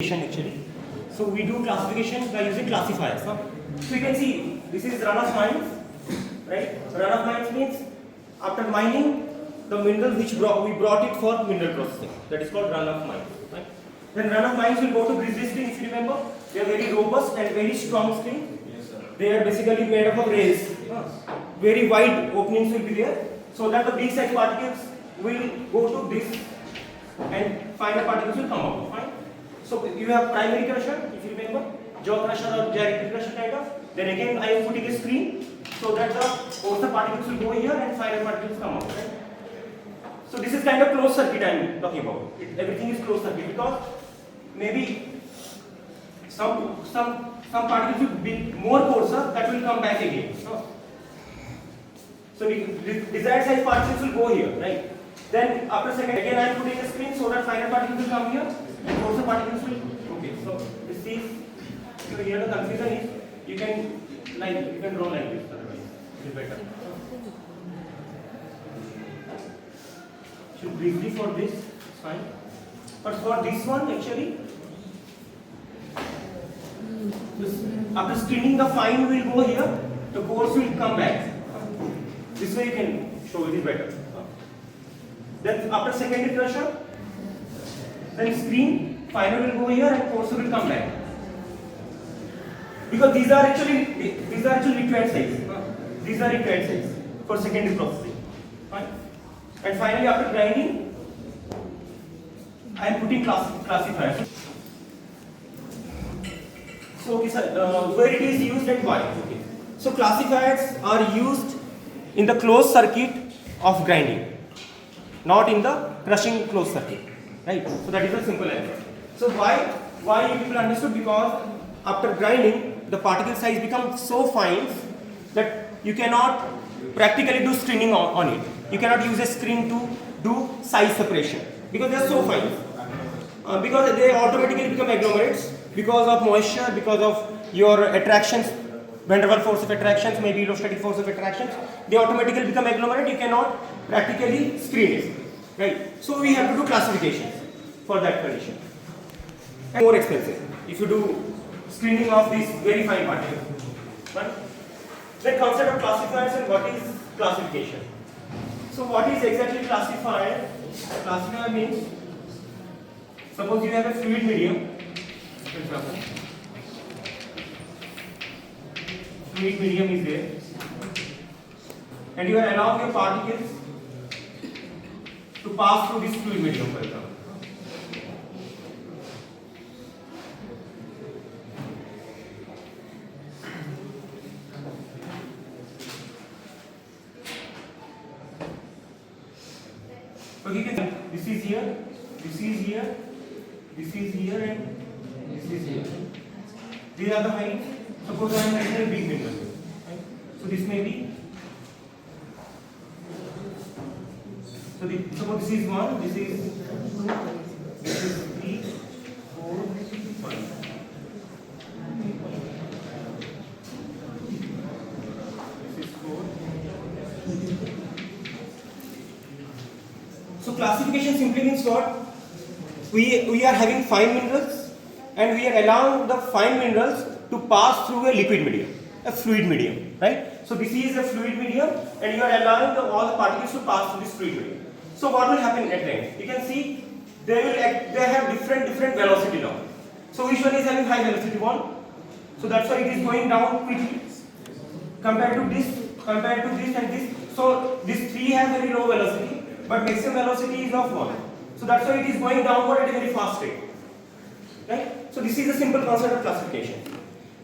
Actually. So we do classification by using classifiers. Huh? So you can see this is run of mines, right? Run of mines means after mining the mineral which we brought it for mineral processing. That is called run of mines. Right? Then run of mines will go to grizzly screen. If you remember, they are very robust and very strong screen. Yes, sir. They are basically made up of rails. Very wide openings will be there, so that the big size particles will go to this and finer particles will come out. Fine. So you have primary crusher, if you remember, jaw crusher or gyratory crusher kind of. Then again I am putting a screen so that the coarser particles will go here and finer particles come out. Right? So this is kind of closed circuit I am talking about. Everything is closed circuit because maybe some particles will be more coarser that will come back again. So the desired size particles will go here, right? Then after a second again I am putting a screen so that finer particles will come here. And coarser particles will. Okay, so this is. So here the confusion is you can draw like this. Otherwise, it is better. Should briefly for this, it's fine. But for this one, actually, after screening, the fine will go here. The coarse will come back. This way you can show it is better. Then after secondary crusher. Then screen, finer will go here and coarser will come back. Because these are actually required size. These are required size for secondary processing. Fine. And finally after grinding, I am putting classifiers. So okay, sir, where it is used and why? Okay. So classifiers are used in the closed circuit of grinding, not in the crushing closed circuit. Right, so that is a simple answer. So why you people understood? Because after grinding, the particle size becomes so fine that you cannot practically do screening on it. You cannot use a screen to do size separation because they are so fine. Because they automatically become agglomerates because of moisture, because of your attractions, van der Waals force of attractions, maybe electrostatic force of attractions. They automatically become agglomerate. You cannot practically screen it. Right, so we have to do classifications for that condition. And more expensive if you do screening of these very fine particles. Right? The concept of classifiers and what is classification. So what is exactly classifier? Classifier means suppose you have a fluid medium. For example, fluid medium is there, and you are allowing your particles to pass through this fluid medium, for example. Okay, this is here, this is here, this is here, and this is here. These are the heights. Suppose I am writing a big mineral. Right? So this may be. So suppose this is 1, this is 2, this is 3, 4, 5. This is 4. So classification simply means what? We are having fine minerals and we are allowing the fine minerals to pass through a liquid medium, a fluid medium, right? So this is a fluid medium and you are allowing all the particles to pass through this fluid medium. So what will happen at the end? You can see they have different velocity now. So which one is having high velocity? One. So that's why it is going down quickly compared to this and this. So this 3 has very low velocity, but maximum velocity is of 1. So that's why it is going downward at a very fast rate. Right? So this is a simple concept of classification.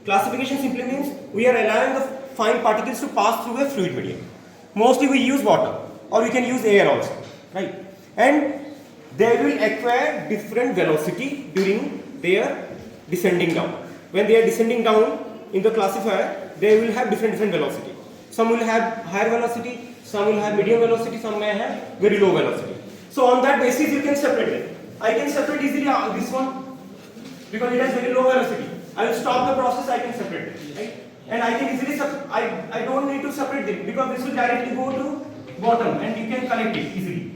Classification simply means we are allowing the fine particles to pass through a fluid medium. Mostly we use water or we can use air also. Right, and they will acquire different velocity during their descending down. When they are descending down in the classifier, they will have different velocity. Some will have higher velocity, some will have medium velocity, some may have very low velocity. So on that basis, you can separate them. I can separate easily this one because it has very low velocity. I will stop the process. I can separate it, right? And I can easily I don't need to separate them because this will directly go to bottom and you can collect it easily.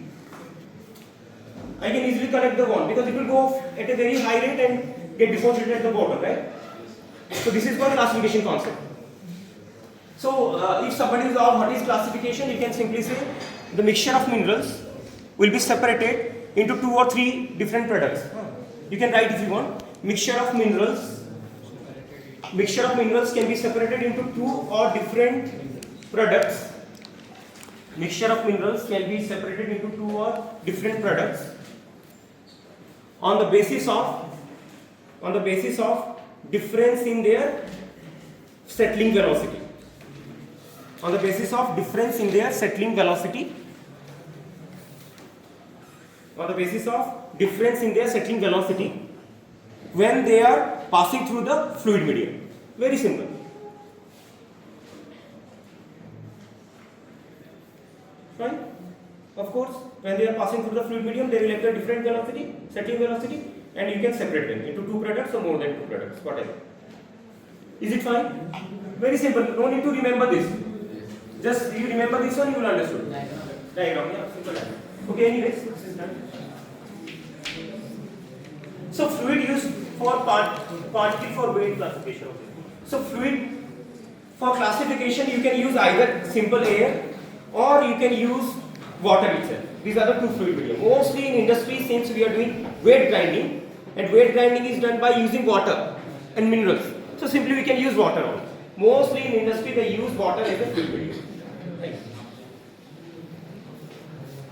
I can easily collect the bond because it will go at a very high rate and get deposited at the bottom, right? So this is one classification concept. So if somebody is asked what is classification, you can simply say the mixture of minerals will be separated into 2 or 3 different products. You can write if you want. Mixture of minerals can be separated into 2 or different products. Mixture of minerals can be separated into 2 or different products on the basis of difference in their settling velocity. On the basis of difference in their settling velocity. On the basis of difference in their settling velocity when they are passing through the fluid medium. Very simple. Fine. Of course, when they are passing through the fluid medium, they will have a different velocity, settling velocity, and you can separate them into 2 products or more than 2 products, whatever. Is it fine? Very simple. No need to remember this. Just you remember this one, you will understand. Diagram, yeah, simple diagram. Okay, anyways, this is done. So fluid used for particle for weight classification. So fluid for classification, you can use either simple air or you can use water itself. These are the 2 fluid medium. Mostly in industry, since we are doing weight grinding, and weight grinding is done by using water and minerals. So simply we can use water only. Mostly in industry they use water as a fluid medium. Right.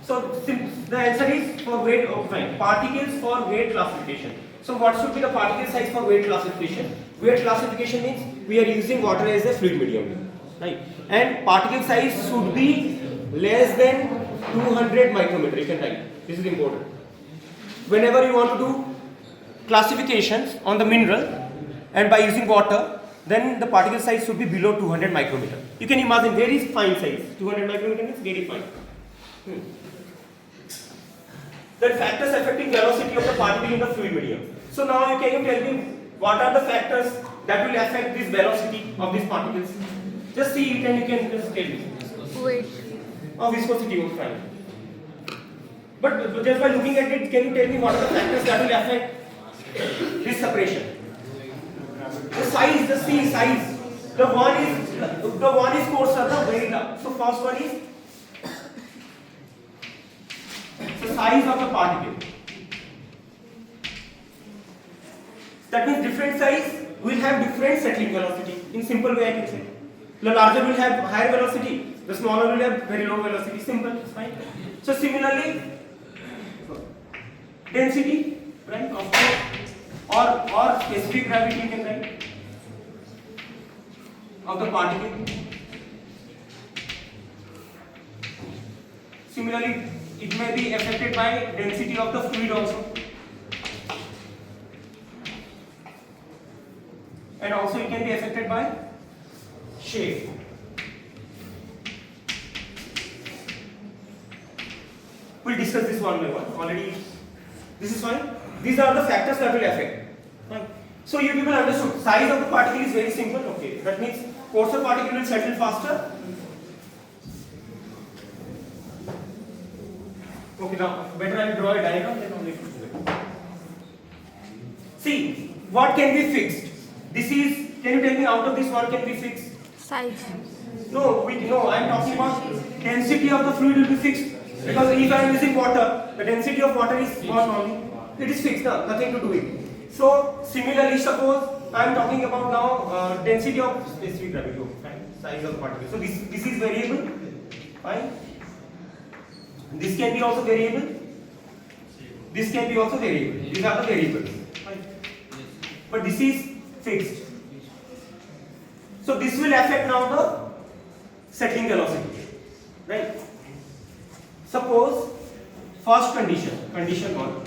So the answer is for weight, fine. Particles for weight classification. So what should be the particle size for weight classification? Weight classification means we are using water as a fluid medium, right? And particle size should be less than 200 micrometer. You can write. This is important. Whenever you want to do classifications on the mineral and by using water, then the particle size should be below 200 micrometer. You can imagine very fine size. 200 micrometer means very fine. The factors affecting velocity of the particle in the fluid medium. So now can you tell me what are the factors that will affect this velocity of these particles? Just see it and you can just tell me. Weight. Oh, viscosity was fine. But just by looking at it, can you tell me what are the factors that will affect this separation? The size, the C size. The one is coarser, the very large. So first one is the size of the particle. That means different size will have different settling velocity. In simple way I can say. The larger will have higher velocity, the smaller will have very low velocity. Simple, fine. So similarly, density, right? Or specific gravity you can write of the particle. Similarly, it may be affected by density of the fluid also. And also it can be affected by shape. We'll discuss this one by one. Already, this is fine. These are the factors that will affect. Fine. So you people understood. Size of the particle is very simple. Okay, that means coarser particle will settle faster. Okay, now better I will draw a diagram then only. See, what can be fixed? This is. Can you tell me out of this what can be fixed? Size. No, I am talking about density of the fluid will be fixed. Because if I am using water, the density of water is 1 only. It is fixed, nothing to do with it. So similarly, suppose I am talking about now density of specific gravity, size of the particle. So this is variable, fine. This can be also variable. This can be also variable. These are the variables, fine. But this is fixed. So this will affect now the settling velocity, right? Suppose first condition 1.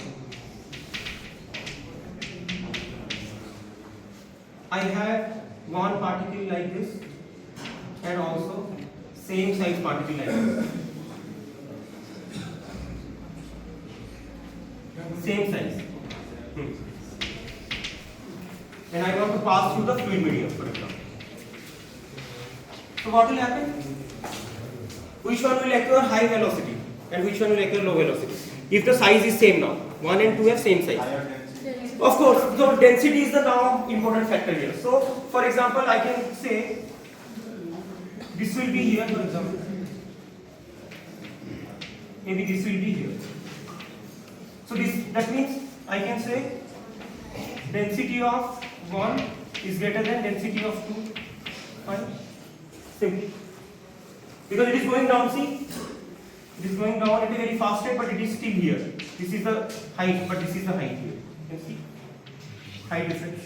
I have one particle like this and also same size particle like this. Same size. And I want to pass through the fluid medium, for example. So what will happen? Which one will occur high velocity and which one will occur low velocity? If the size is same now, 1 and 2 have same size. Of course, so density is the now important factor here. So, for example, I can say this will be here, for example. Maybe this will be here. So that means I can say density of 1 is greater than density of 2. Fine. Simple. Because it is going down, see? It is going down at a very fast rate, but it is still here. This is the height, but this is the height here. You can see? Height difference.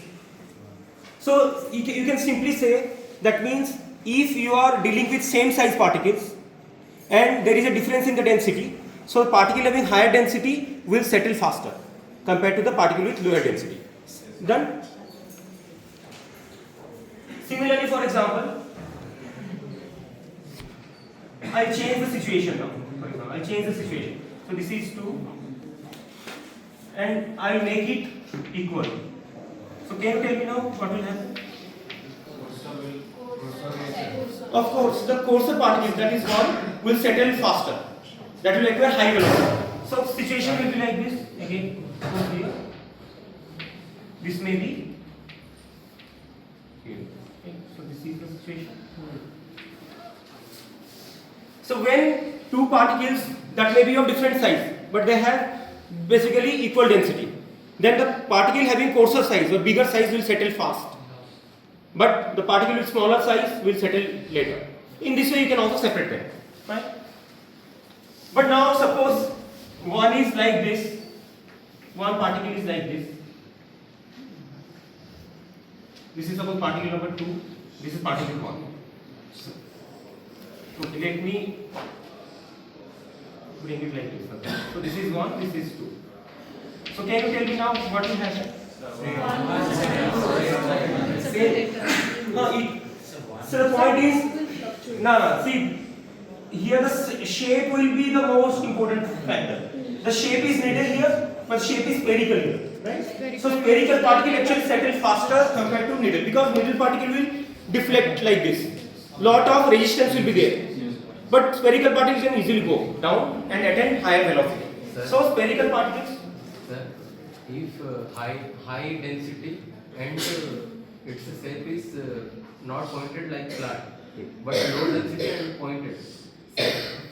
So you can simply say that means if you are dealing with same size particles and there is a difference in the density, so the particle having higher density will settle faster compared to the particle with lower density. Done? Similarly, for example, I change the situation now. For example, I change the situation. So this is 2 and I make it equal. So can you tell me now what will happen? Of course, the coarser particles, that is 1, will settle faster. That will require high velocity. So situation will be like this. Again, here. This may be here. Okay. So this is the situation. So when two particles that may be of different size, but they have basically equal density, then the particle having coarser size or bigger size will settle fast, but the particle with smaller size will settle later. In this way you can also separate them, right? But now suppose one is like this, one particle is like this. This is suppose particle number 2, this is particle 1. Okay, let me bring it like this. Okay. So this is 1, this is 2. So can you tell me now what will happen? So the point is, see, here the shape will be the most important factor. The shape is needed here, but shape is spherical here, right? So spherical particle actually settle faster compared to needle, because needle particle will deflect like this. Lot of resistance will be there, but spherical particles can easily go down and attain higher velocity. Sir, so spherical particles. Sir, if high density and its shape is not pointed like flat, but low density and pointed.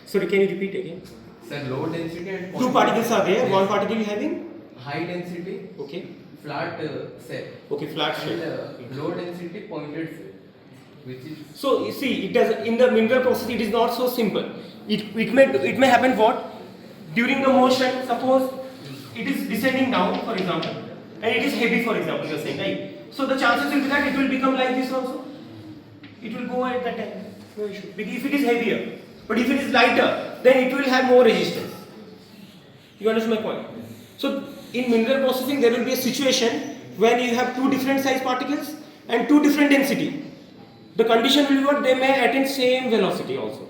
Sorry, can you repeat again? Sir, low density and pointed. Two particles are there. One particle is having high density. Okay. Flat shape. Okay, flat shape. And low density pointed shape. Which is so you see, it does in the mineral process. It is not so simple. It may happen what during the motion. Suppose it is descending down, for example, and it is heavy, for example, you are saying, right? So the chances will be that it will become like this also. It will go at that time. No issue. Because if it is heavier, but if it is lighter, then it will have more resistance. You understand my point? So in mineral processing, there will be a situation when you have two different size particles and two different density. The condition will be what they may attain same velocity also.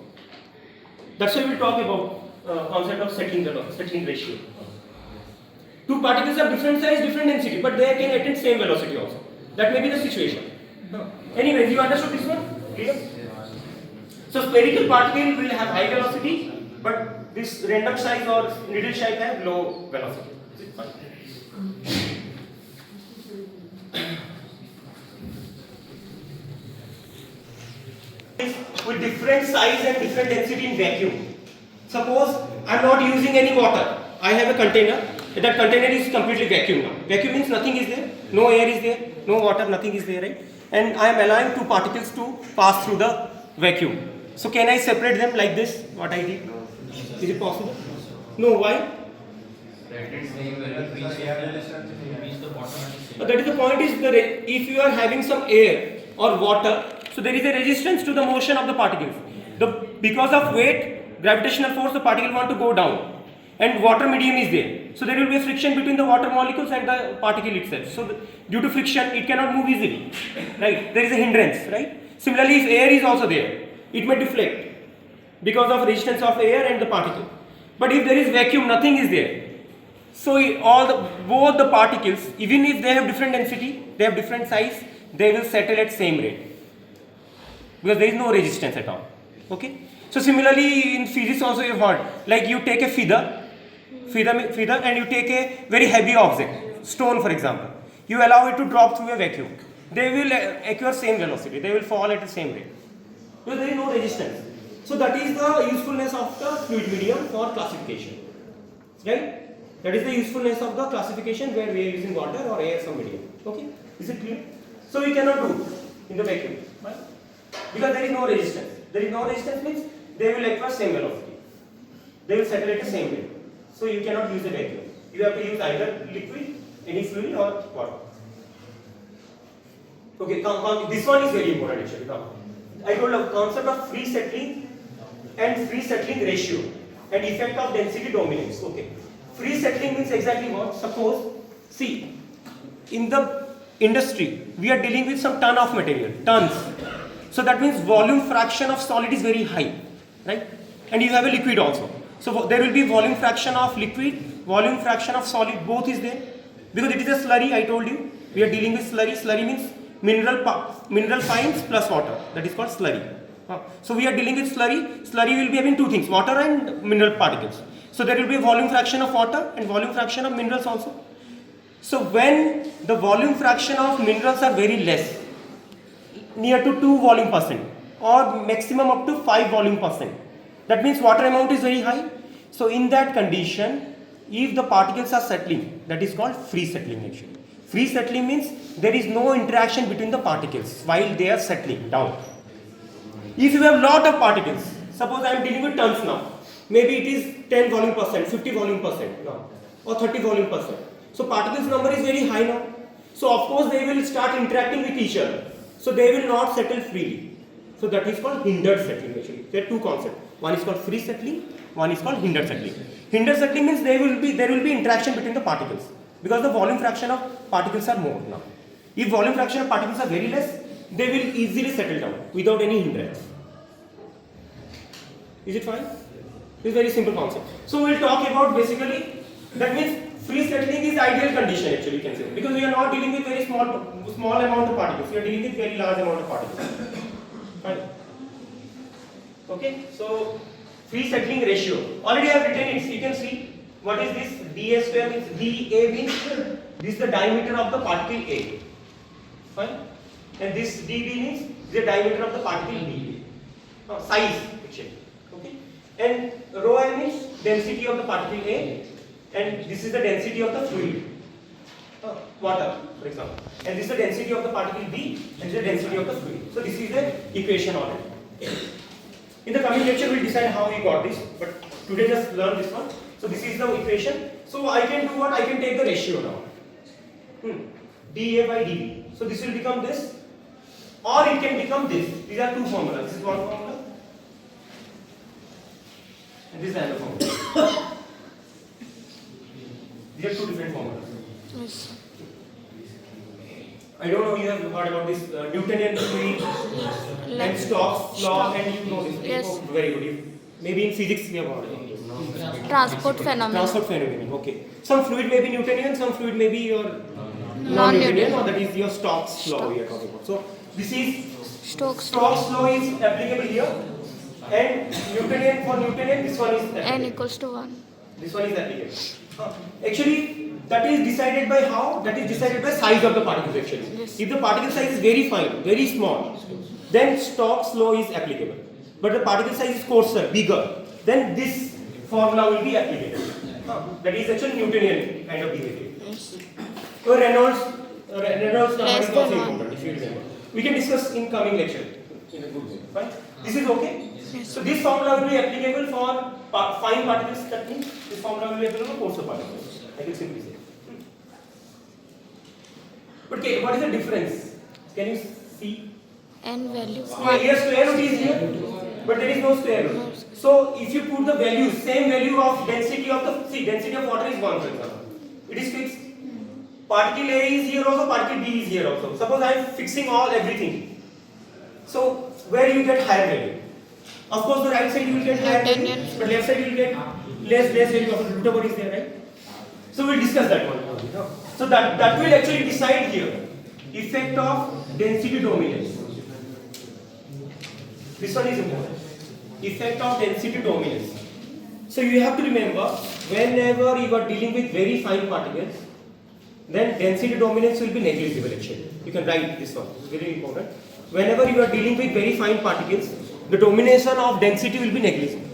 That's why we will talk about concept of settling ratio. Two particles have different size, different density, but they can attain same velocity also. That may be the situation. Anyways, you understood this one? Clear? So spherical particle will have high velocity, but this random size or needle shape have low velocity. With different size and different density in vacuum. Suppose I am not using any water. I have a container. That container is completely vacuum now. Vacuum means nothing is there, no air is there, no water, nothing is there, right? And I am allowing two particles to pass through the vacuum. So can I separate them like this? What I did? Is it possible? No. Why? that is same value. That is the point. Is if you are having some air or water, so there is a resistance to the motion of the particles. Because of weight, gravitational force, the particle want to go down, and water medium is there. So there will be a friction between the water molecules and the particle itself. So due to friction, it cannot move easily, right? There is a hindrance, right? Similarly, if air is also there, it may deflect because of resistance of air and the particle. But if there is vacuum, nothing is there. So both the particles, even if they have different density, they have different size, they will settle at same rate because there is no resistance at all. Okay. So similarly, in physics also you have heard, like you take a feather feather, and you take a very heavy object, stone for example. You allow it to drop through a vacuum. They will acquire same velocity. They will fall at the same rate. Because there is no resistance. So that is the usefulness of the fluid medium for classification. Right? That is the usefulness of the classification where we are using water or air as a medium. Okay? Is it clear? So we cannot do in the vacuum. Right? Because there is no resistance. There is no resistance means they will acquire same velocity. They will settle at the same rate. So you cannot use a vacuum. You have to use either liquid, any fluid or water. Okay, this one is very important actually. I told you concept of free settling and free settling ratio and effect of density dominance. Okay, free settling means exactly what? Suppose, see, in the industry we are dealing with some ton of material, tons. So that means volume fraction of solid is very high, right? And you have a liquid also. So there will be volume fraction of liquid, volume fraction of solid, both is there. Because it is a slurry, I told you. We are dealing with slurry. Slurry means mineral fines plus water. That is called slurry. So we are dealing with slurry. Slurry will be having two things, water and mineral particles. So there will be a volume fraction of water and volume fraction of minerals also. So when the volume fraction of minerals are very less, near to 2 volume percent or maximum up to 5 volume percent, that means water amount is very high. So in that condition, if the particles are settling, that is called free settling actually. Free settling means there is no interaction between the particles while they are settling down. If you have lot of particles, suppose I am dealing with tons now, maybe it is 10 volume percent, 50 volume percent now, or 30 volume percent. So particles number is very high now. So of course they will start interacting with each other. So they will not settle freely. So that is called hindered settling actually. There are two concepts. One is called free settling, one is called hindered settling. Hindered settling means there will be interaction between the particles because the volume fraction of particles are more now. If volume fraction of particles are very less, they will easily settle down without any hindrance. Is it fine? It's a very simple concept. So we will talk about basically, that means free settling is ideal condition actually, you can say, because we are not dealing with very small amount of particles. We are dealing with very large amount of particles. Fine. Okay, so free settling ratio. Already I have written it. You can see what is this? dA square means dA means this is the diameter of the particle A. Fine. And this dB means the diameter of the particle B. Size actually. Okay. And rho I means density of the particle A, and this is the density of the fluid. Water, for example. And this is the density of the particle B, and this is the density of the fluid. So this is the equation already. In the coming lecture, we will decide how we got this, but today just learn this one. So this is the equation. So I can do what? I can take the ratio now. dA by dB. So this will become this, or it can become this. These are two formulas. This is one formula, and this is another formula. These are two different formulas. Yes. I don't know, you have heard about this Newtonian theory and Stokes law, and you know this. Yes. Oh, very good. Maybe in physics we have heard about it. Transport phenomenon. Transport phenomenon. Okay. Some fluid may be Newtonian, some fluid may be your non-Newtonian, Non-Newtonian. or that is your Stokes law we are talking about. So this is Stokes law is applicable here, and Newtonian, for Newtonian this one is applicable. n equals to 1. This one is applicable. Actually, that is decided by how? That is decided by size of the particles actually. Yes. If the particle size is very fine, very small, then Stokes law is applicable. But the particle size is coarser, bigger, then this formula will be applicable. That is actually Newtonian kind of behavior. Yes. So Reynolds number Less is also than one. important if you remember. We can discuss in coming lecture in a good way. Fine? This is okay? Yes. So this formula will be applicable for fine particles, that means this formula will be applicable for coarser particles. I can simply say. But okay, what is the difference? Can you see? n value Here square root is here, but there is no square root. So if you put the values, same value of density of the, density of water is 1 for example. It is fixed. Particle A is here also, particle B is here also. Suppose I am fixing everything. So where you get higher value? Of course the right side you will get higher value, Newtonian. but left side you will get less value of root over is there, right? So we'll discuss that one. So that will actually decide here effect of density dominance. This one is important. Effect of density dominance. So you have to remember, whenever you are dealing with very fine particles, then density dominance will be negligible actually. You can write this one, it's very important. Whenever you are dealing with very fine particles, the domination of density will be negligible.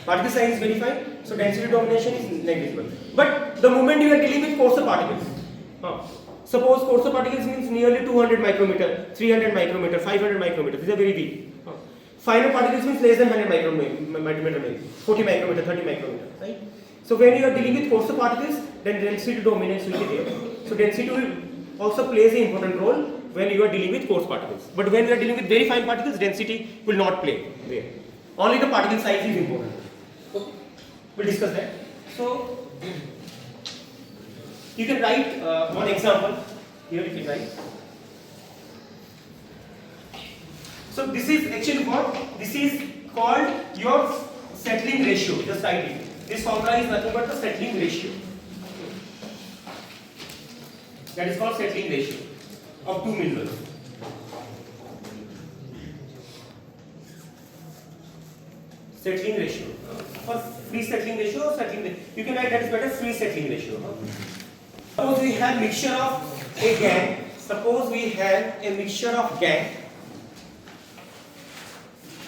Particle size is very fine, so density domination is negligible. But the moment you are dealing with coarser particles, suppose coarser particles means nearly 200 micrometer, 300 micrometer, 500 micrometer, these are very weak. Finer particles means less than 100 micrometer, maybe 40 micrometer, 30 micrometer, right? So when you are dealing with coarser particles, then density dominance will be there. So density will also plays an important role when you are dealing with coarse particles. But when you are dealing with very fine particles, density will not play there. Only the particle size is important. Okay. We'll discuss that. So you can write one example here. You can write. So this is actually what? This is called your settling ratio. Just write it. This formula is nothing but the settling ratio. That is called settling ratio of two minerals. Settling ratio. Or free settling ratio or settling ratio. You can write that is better, free settling ratio. Suppose we have mixture of a gang. Suppose we have a mixture of gang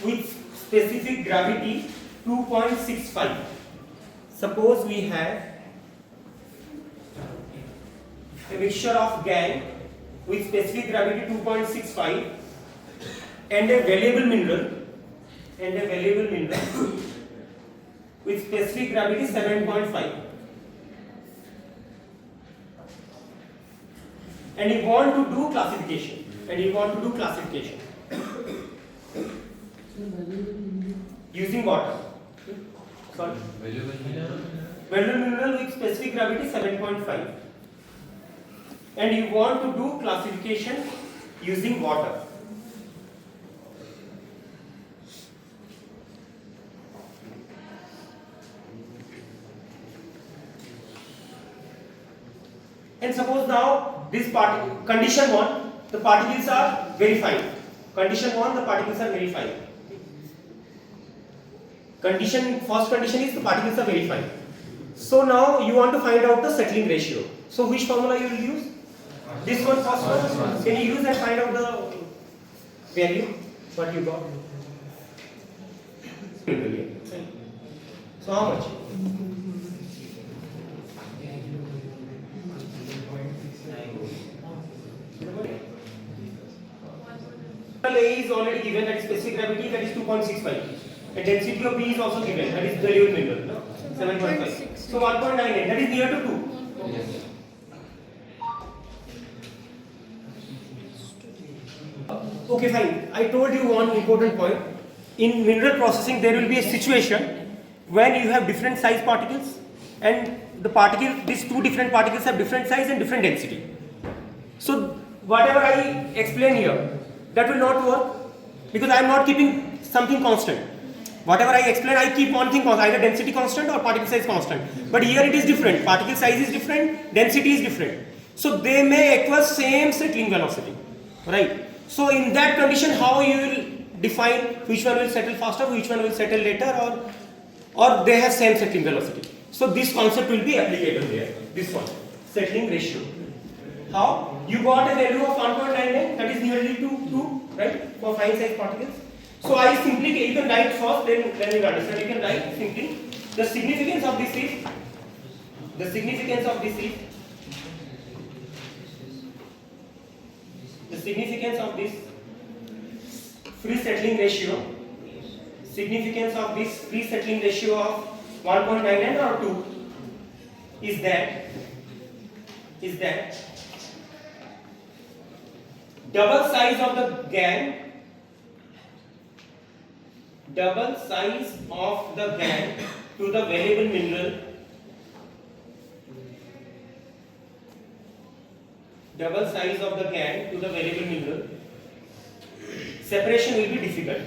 with specific gravity 2.65. Suppose we have a mixture of gang with specific gravity 2.65 and a valuable mineral with specific gravity 7.5, and you want to do classification, using water. Sorry. Valuable mineral with specific gravity 7.5, and you want to do classification using water. And suppose now this condition 1, the particles are very fine. Condition 1, the particles are very fine. First condition is the particles are very fine. So now you want to find out the settling ratio. So which formula you will use? This one, first one. Can you use and find out the value? What you got? So how much? A is already given, that is specific gravity, that is 2.65. And density of B is also given, that is valuable mineral, no? 7.5. So 1.98, that is near to 2. Okay, fine. I told you one important point. In mineral processing, there will be a situation when you have different size particles, and these two different particles have different size and different density. So whatever I explain here, that will not work because I am not keeping something constant. Whatever I explain, I keep one thing constant, either density constant or particle size constant. But here it is different. Particle size is different, density is different. So they may acquire same settling velocity, right? So in that condition, how you will define which one will settle faster, which one will settle later, or they have same settling velocity. So this concept will be applicable here. This one, settling ratio. How? You got a value of 1.99, that is nearly to 2, right? For fine size particles. So I simply, you can write first, then you understand. You can write simply the significance of this is free settling ratio of 1.99 or 2 is that double size of the gang to the valuable mineral separation will be difficult.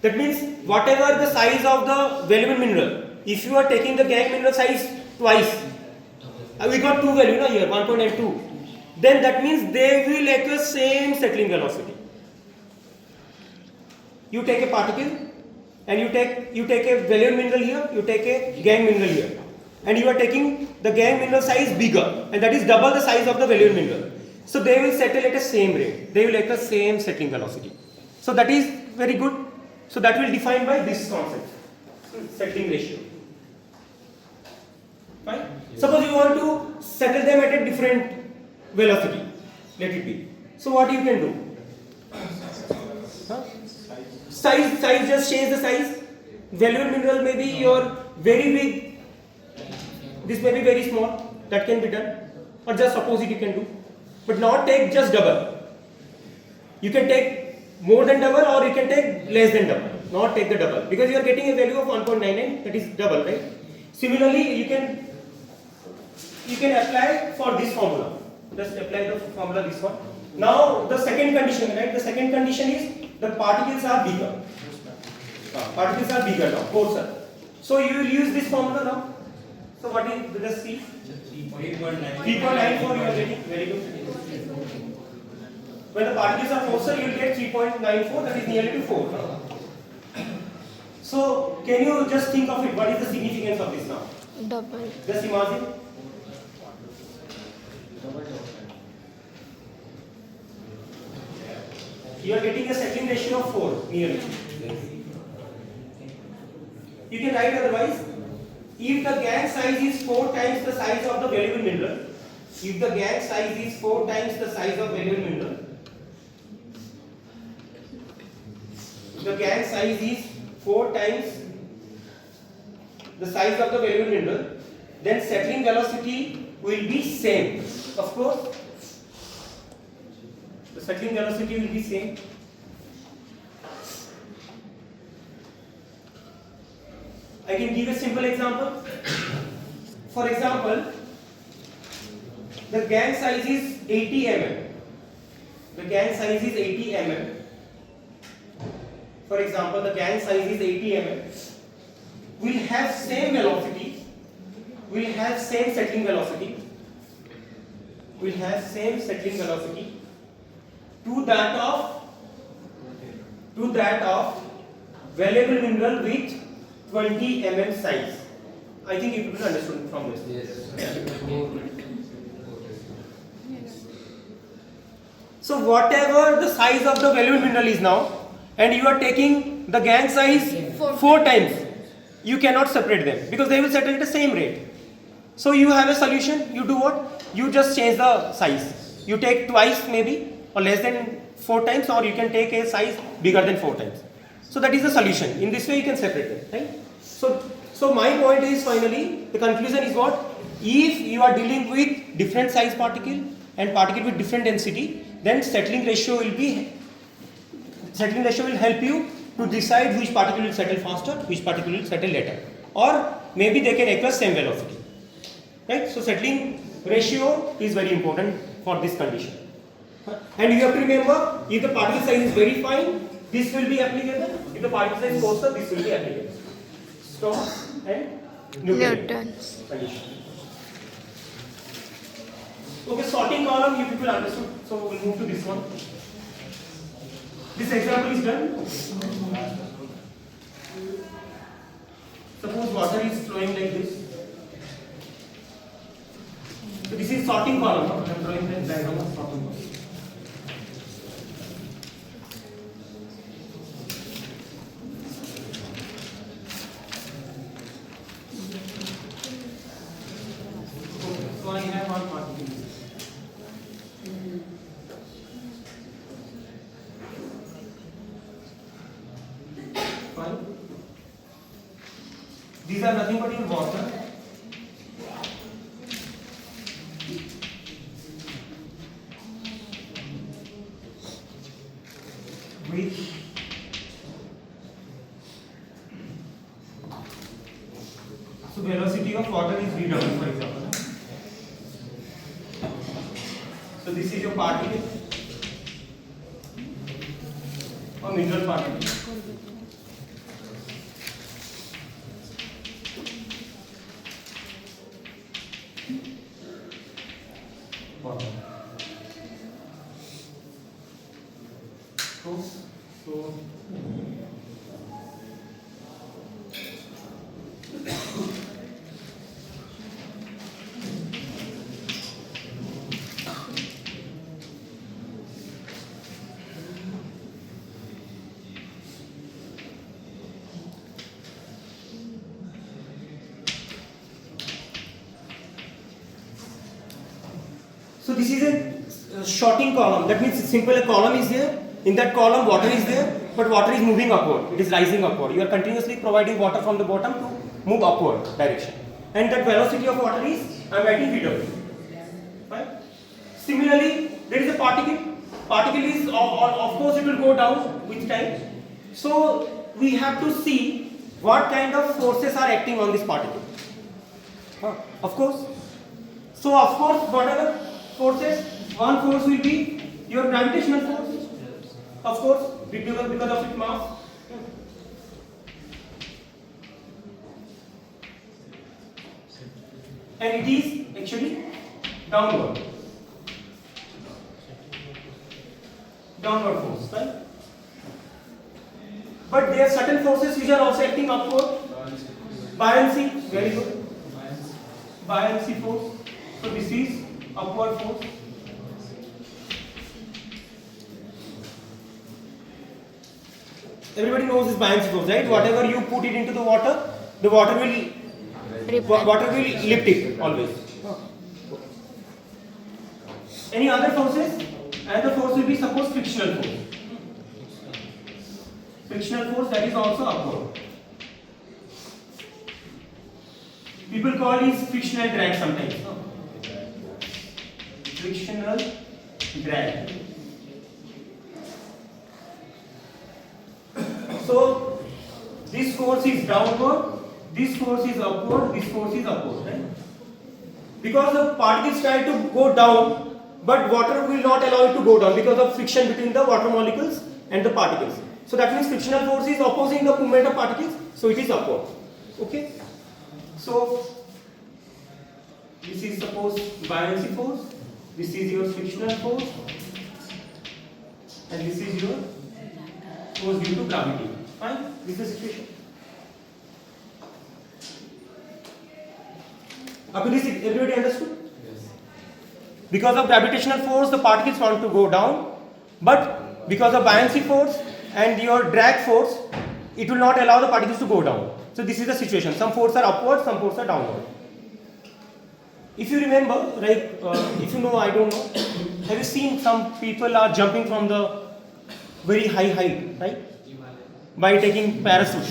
That means whatever the size of the valuable mineral, if you are taking the gangue mineral size twice, we got two value now here, 1 and 2. Then that means they will occur same settling velocity. You take a particle and you take a value mineral here, you take a gangue mineral here, and you are taking the gangue mineral size bigger, and that is double the size of the value mineral. So they will settle at the same rate. They will occur same settling velocity. So that is very good. So that will define by this concept, settling ratio. Fine. Suppose you want to settle them at a different velocity. Let it be. So what you can do? Huh? Size just change the size. Value mineral may be your very big. This may be very small. That can be done. Or just opposite you can do. But not take just double. You can take more than double or you can take less than double. Not take the double. Because you are getting a value of 1.99. That is double, right? Similarly, you can apply for this formula. Just apply the formula this one. Now the second condition, right? The second condition is the particles are bigger. Particles are bigger now, coarser. So you will use this formula now. So what is the C? 3.94 you are getting. Very good. When the particles are coarser, you will get 3.94. That is nearly to 4. So can you just think of it? What is the significance of this now? Double. Just imagine. You are getting a settling ratio of 4 nearly. You can write otherwise. If the gangue size is 4 times the size of the valuable mineral, if the gangue size is 4 times the size of valuable mineral, the gangue size is 4 times the size of the valuable mineral, then settling velocity will be same. Of course, the settling velocity will be same. I can give a simple example. For example, the gangue size is 80 mm. The gangue size is 80 mm. For example, the gangue size is 80 mm. Will have same velocity. Will have same settling velocity. Will have same settling velocity to that of valuable mineral with 20 mm size. I think you will understand from this. Yes. So whatever the size of the valuable mineral is now, and you are taking the gangue size 4 times, you cannot separate them because they will settle at the same rate. So you have a solution. You do what? You just change the size. You take twice maybe or less than 4 times, or you can take a size bigger than 4 times. So that is the solution. In this way you can separate them, right? So my point is, finally the conclusion is what? If you are dealing with different size particle and particle with different density, then settling ratio will help you to decide which particle will settle faster, which particle will settle later, or maybe they can occur same velocity, right? So settling ratio is very important for this condition. And you have to remember, if the particle size is very fine, this will be applicable. If the particle size is coarser, this will be applicable. Stokes and Newton's condition. Okay, sorting column you people understood. So we'll move to this one. This example is done. Suppose water is flowing like this. So this is sorting column. I am drawing the diagram of sorting column. So I have one particle. Fine. These are nothing but your water. With so velocity of water is v double, for example. So this is your particle or mineral particle. So So this is a shorting column. That means simple a column is there. In that column water is there, but water is moving upward. It is rising upward. You are continuously providing water from the bottom to move upward direction. And that velocity of water is, I am writing VW. Right? Similarly, there is a particle. Particle is, of course, it will go down with time. So we have to see what kind of forces are acting on this particle. Of course. So of course, what are the forces? One force will be your gravitational force. Of course, because of its mass. And it is actually downward. Downward force, right? But there are certain forces which are also acting upward. Buoyancy, very good. Buoyancy force. So this is upward force. Everybody knows this buoyancy force, right? Whatever you put it into the water will lift it always. Any other forces? Another force will be suppose frictional force. Frictional force, that is also upward. People call it frictional drag sometimes. Frictional drag. So this force is downward, this force is upward, this force is upward, right? Because the particles try to go down, but water will not allow it to go down because of friction between the water molecules and the particles. So that means frictional force is opposing the movement of particles, so it is upward. Okay? So this is suppose buoyancy force, this is your frictional force, and this is your force due to gravity. Fine? This is the situation. Up to this, everybody understood? Yes. Because of gravitational force, the particles want to go down, but because of buoyancy force and your drag force, it will not allow the particles to go down. So this is the situation. Some forces are upward, some forces are downward. If you remember, like, if you know, I don't know, have you seen some people are jumping from the very high height, right? By taking parachute.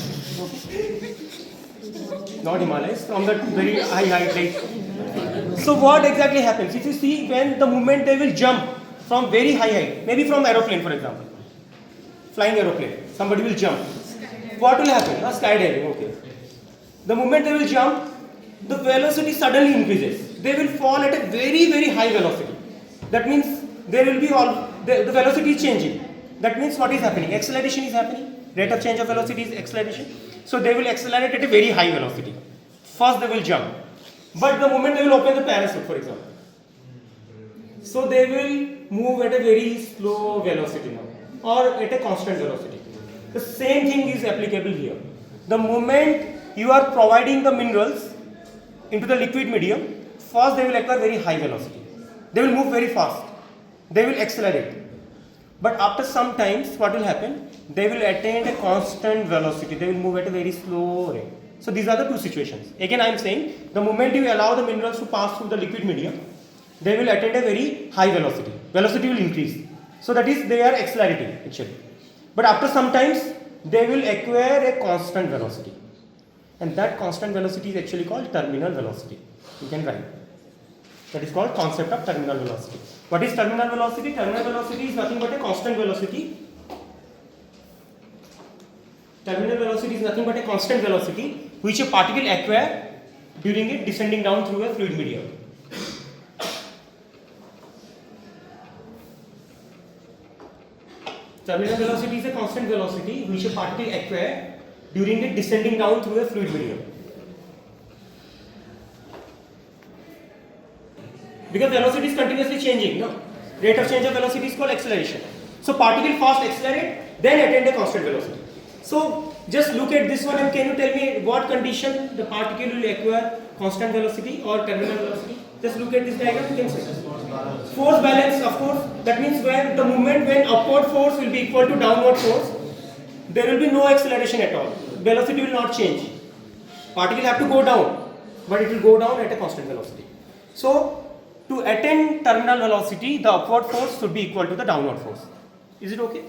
Not Himalayas, from the very high height, right? So what exactly happens? If you see when the movement they will jump from very high height, maybe from aeroplane for example, flying aeroplane, somebody will jump. What will happen? Skydiving, okay. The moment they will jump, the velocity suddenly increases. They will fall at a very, very high velocity. That means there will be the velocity is changing. That means what is happening? Acceleration is happening. Rate of change of velocity is acceleration. So they will accelerate at a very high velocity. First they will jump. But the moment they will open the parachute, for example. So they will move at a very slow velocity now, or at a constant velocity. The same thing is applicable here. The moment you are providing the minerals into the liquid medium, first they will acquire very high velocity. They will move very fast. They will accelerate. But after some times, what will happen? They will attain a constant velocity. They will move at a very slow rate. So these are the two situations. Again, I am saying the moment you allow the minerals to pass through the liquid medium, they will attain a very high velocity. Velocity will increase. So that is they are accelerating actually. But after some times, they will acquire a constant velocity. And that constant velocity is actually called terminal velocity. You can write. That is called concept of terminal velocity. What is terminal velocity? Terminal velocity is nothing but a constant velocity. Terminal velocity is nothing but a constant velocity which a particle acquire during it descending down through a fluid medium. Terminal velocity is a constant velocity which a particle acquire during it descending down through a fluid medium. Because velocity is continuously changing, no? Rate of change of velocity is called acceleration. So particle first accelerate, then attain a constant velocity. So just look at this one and can you tell me what condition the particle will acquire constant velocity or terminal velocity? Just look at this diagram, you can see. Force balance, of course, that means when the moment when upward force will be equal to downward force, there will be no acceleration at all. Velocity will not change. Particle have to go down, but it will go down at a constant velocity. So to attain terminal velocity, the upward force should be equal to the downward force. Is it okay?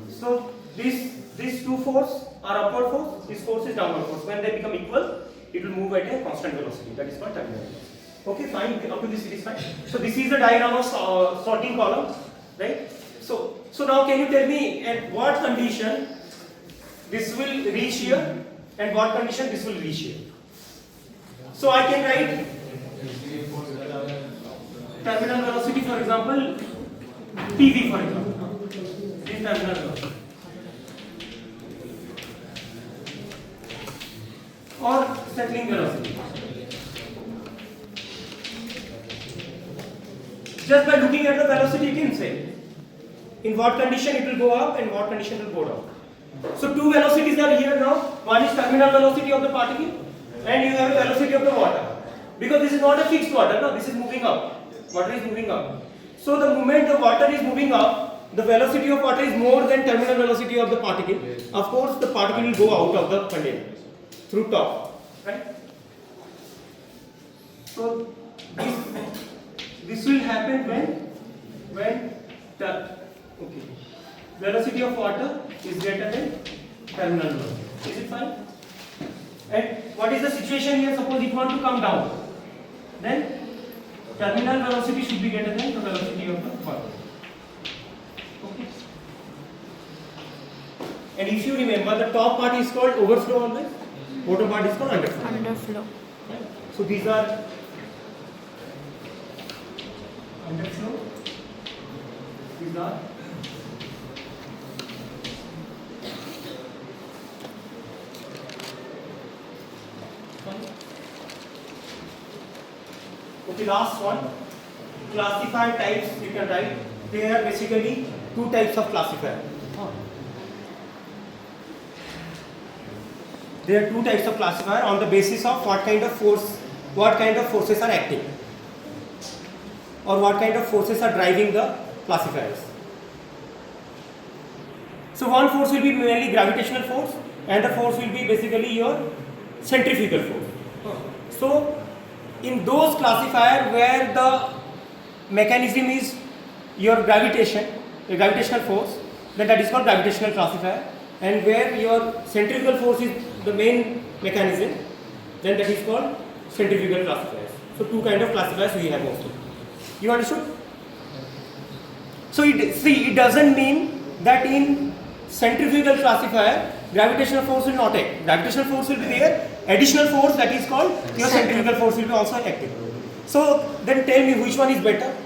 So these two forces are upward force, this force is downward force. When they become equal, it will move at a constant velocity. That is called terminal velocity. Okay, fine. Up to this it is fine. So this is the diagram of sorting column, right? So now can you tell me at what condition this will reach here and what condition this will reach here? So I can write terminal velocity, for example, PV, for example. This is terminal velocity. Or settling velocity. Just by looking at the velocity, you can say in what condition it will go up and what condition it will go down. So two velocities are here now. One is terminal velocity of the particle and you have a velocity of the water. Because this is not a fixed water, no, this is moving up. Water is moving up. So the moment the water is moving up, the velocity of water is more than terminal velocity of the particle. Of course, the particle will go out of the container through top, right? So this will happen when the velocity of water is greater than terminal velocity. Is it fine? And what is the situation here? Suppose it want to come down, then terminal velocity should be greater than the velocity of the water. Okay. And if you remember, the top part is called overflow always, bottom part is called underflow. Underflow. Right? So these are underflow. These are okay, last one. Classifier types you can write. There are basically two types of classifier. There are two types of classifier on the basis of what kind of forces are acting, or what kind of forces are driving the classifiers. So one force will be mainly gravitational force and the force will be basically your centrifugal force. So in those classifier where the mechanism is your gravitational force, then that is called gravitational classifier, and where your centrifugal force is the main mechanism, then that is called centrifugal classifiers. So two kind of classifiers we have mostly. You understood? So it doesn't mean that in centrifugal classifier gravitational force will not act. Gravitational force will be there. Additional force, that is called your centrifugal force, will be also active. So then tell me which one is better?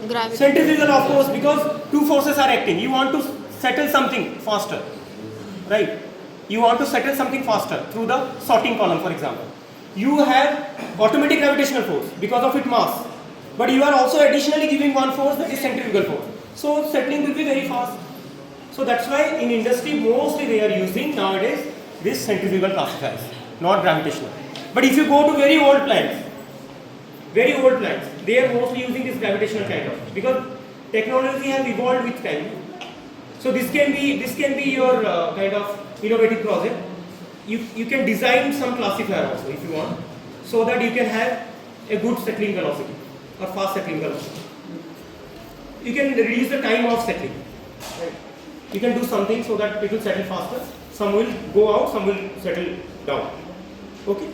Gravity. Centrifugal, of course, because two forces are acting. You want to settle something faster, right? You want to settle something faster through the sorting column, for example. You have automatic gravitational force because of its mass, but you are also additionally giving one force, that is centrifugal force. So settling will be very fast. So that's why in industry mostly they are using nowadays this centrifugal classifiers, not gravitational. But if you go to very old plants, they are mostly using this gravitational kind of, because technology has evolved with time. So this can be your kind of innovative project. You can design some classifier also if you want, so that you can have a good settling velocity or fast settling velocity. You can reduce the time of settling. Right? You can do something so that it will settle faster. Some will go out, some will settle down. Okay.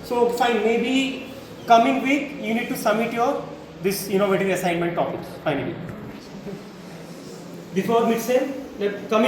So fine. Maybe coming week you need to submit your this innovative assignment topics finally. Before mid-sem, coming